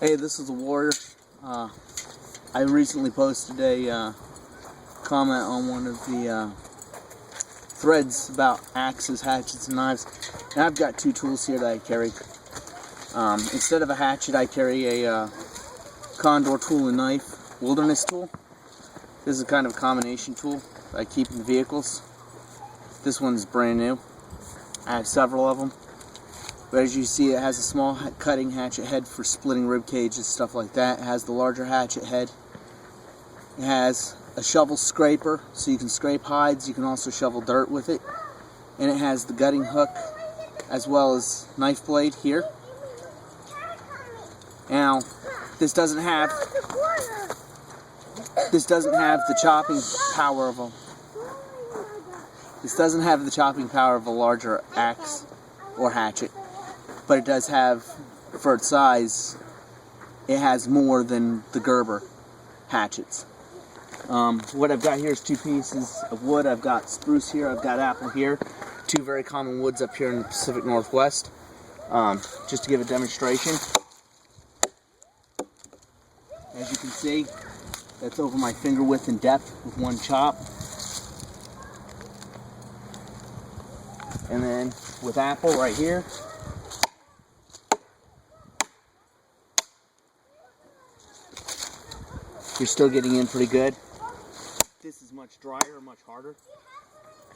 Hey, this is a Warrior. I recently posted a comment on one of the threads about axes, hatchets, and knives. And I've got two tools here that I carry. Instead of a hatchet, I carry a Condor tool and knife, wilderness tool. This is kind of a combination tool that I keep in vehicles. This one's brand new. I have several of them. But as you see, it has a small cutting hatchet head for splitting rib cages, stuff like that. It has the larger hatchet head. It has a shovel scraper, so you can scrape hides. You can also shovel dirt with it. And it has the gutting hook, as well as knife blade here. Now, this doesn't have the chopping power of a. This doesn't have the chopping power of a larger axe or hatchet. But it does have, for its size, it has more than the Gerber hatchets. What I've got here is two pieces of wood. I've got spruce here, I've got apple here. Two very common woods up here in the Pacific Northwest. Just to give a demonstration. As you can see, that's over my finger width in depth with one chop. And then with apple right here, you're still getting in pretty good. This is much drier, much harder.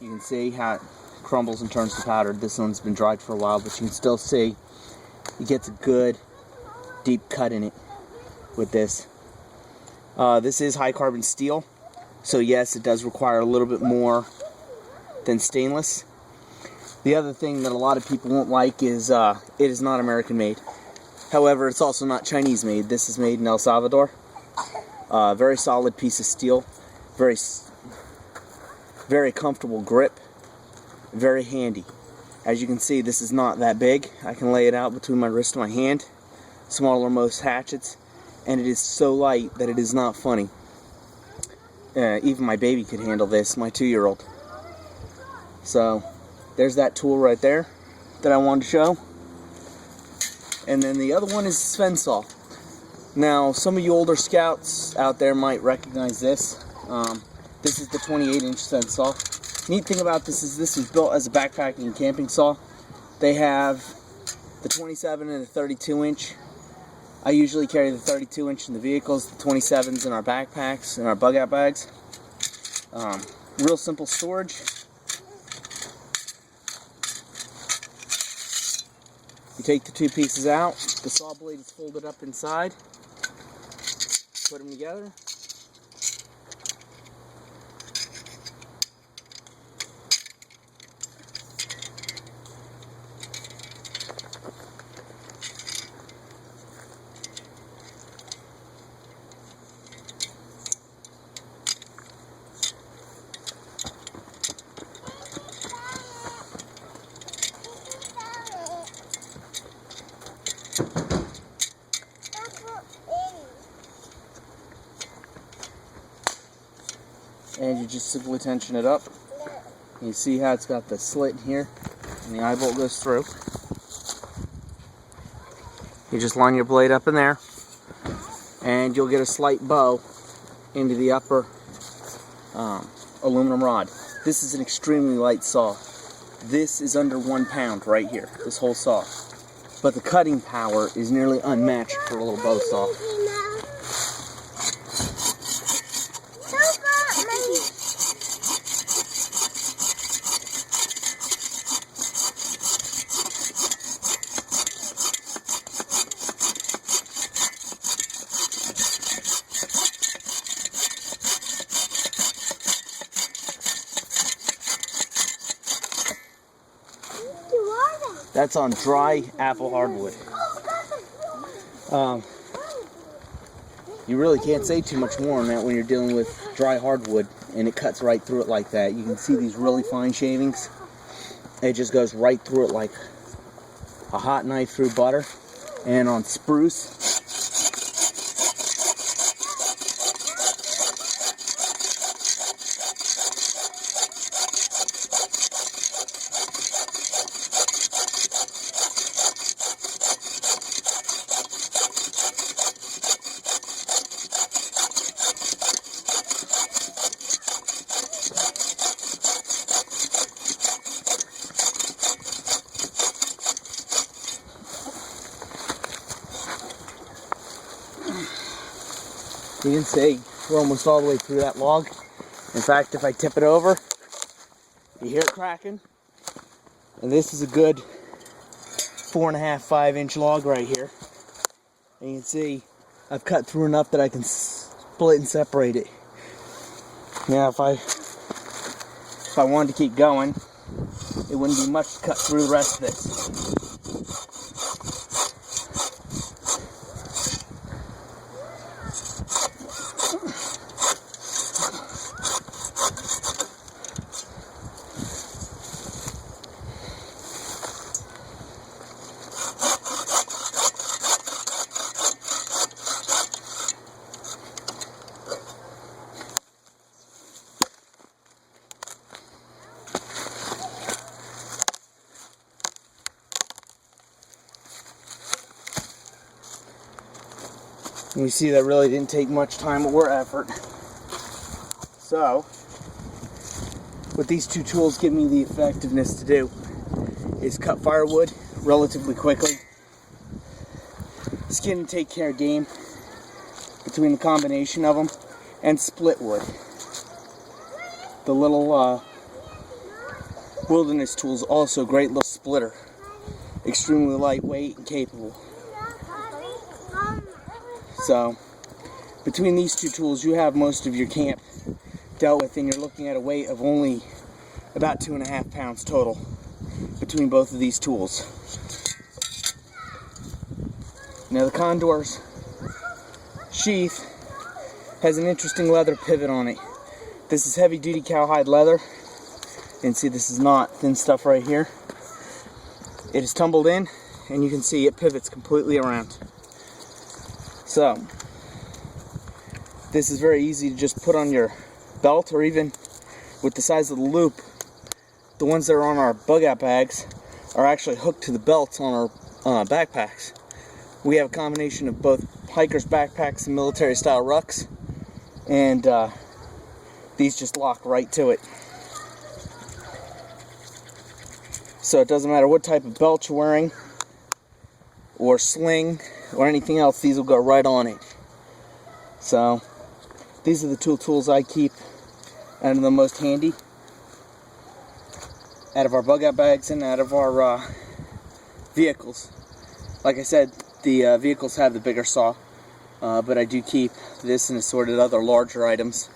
You can see how it crumbles and turns to powder. This one's been dried for a while, but you can still see it gets a good deep cut in it with this. This is high carbon steel, so yes, it does require a little bit more than stainless. The other thing that a lot of people won't like is it is not American made. However, it's also not Chinese made. This is made in El Salvador. Very solid piece of steel, very comfortable grip, very handy. As you can see, this is not that big. I can lay it out between my wrist and my hand, smaller than most hatchets, and it is so light that it is not funny. Even my baby could handle this, my 2-year-old. So, there's that tool right there that I wanted to show. And then the other one is a Sven saw. Now, some of you older scouts out there might recognize this. This is the 28-inch Sven saw. Neat thing about this is built as a backpacking and camping saw. They have the 27 and the 32-inch. I usually carry the 32-inch in the vehicles, the 27s in our backpacks, in our bug-out bags. Real simple storage. You take the two pieces out, the saw blade is folded up inside. Put them together. And you just simply tension it up. You see how it's got the slit here, and the eye bolt goes through. You just line your blade up in there, and you'll get a slight bow into the upper aluminum rod. This is an extremely light saw. This is under 1 pound right here, this whole saw. But the cutting power is nearly unmatched for a little bow saw. That's on dry apple hardwood. You really can't say too much more on that when you're dealing with dry hardwood and it cuts right through it like that. You can see these really fine shavings. It just goes right through it like a hot knife through butter. And on spruce, You can see we're almost all the way through that log. In fact, if I tip it over, you hear it cracking. And this is a good 4.5, 5-inch log right here. And you can see I've cut through enough that I can split and separate it. Now if I wanted to keep going, it wouldn't be much to cut through the rest of this. And you see that really didn't take much time or effort. So, what these two tools give me the effectiveness to do is cut firewood relatively quickly, skin and take care game between the combination of them, and split wood. The little wilderness tool is also a great little splitter, extremely lightweight and capable. So, between these two tools, you have most of your camp dealt with, and you're looking at a weight of only about 2.5 pounds total between both of these tools. Now, the Condor's sheath has an interesting leather pivot on it. This is heavy-duty cowhide leather. You can see this is not thin stuff right here. It is tumbled in, and you can see it pivots completely around. So, this is very easy to just put on your belt, or even with the size of the loop. The ones that are on our bug out bags are actually hooked to the belts on our backpacks. We have a combination of both hikers' backpacks and military style rucks, and these just lock right to it. So it doesn't matter what type of belt you're wearing, or sling, or anything else, these will go right on it. So, these are the two tools I keep out of the most handy, out of our bug out bags and out of our vehicles. Like I said, the vehicles have the bigger saw, but I do keep this and assorted other larger items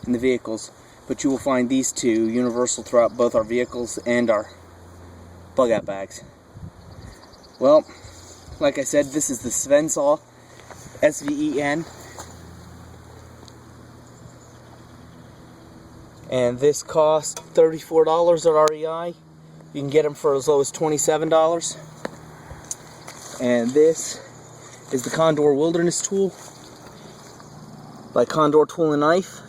in the vehicles. But you will find these two universal throughout both our vehicles and our bug out bags. Well, like I said, this is the Sven saw, S-V-E-N. And this costs $34 at REI. You can get them for as low as $27. And this is the Condor Wilderness Tool by Condor Tool and Knife.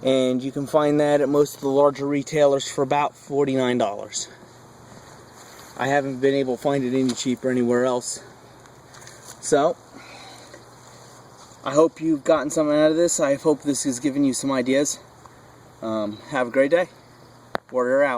And you can find that at most of the larger retailers for about $49. I haven't been able to find it any cheaper anywhere else. So, I hope you've gotten something out of this. I hope this has given you some ideas. Have a great day. Warrior out.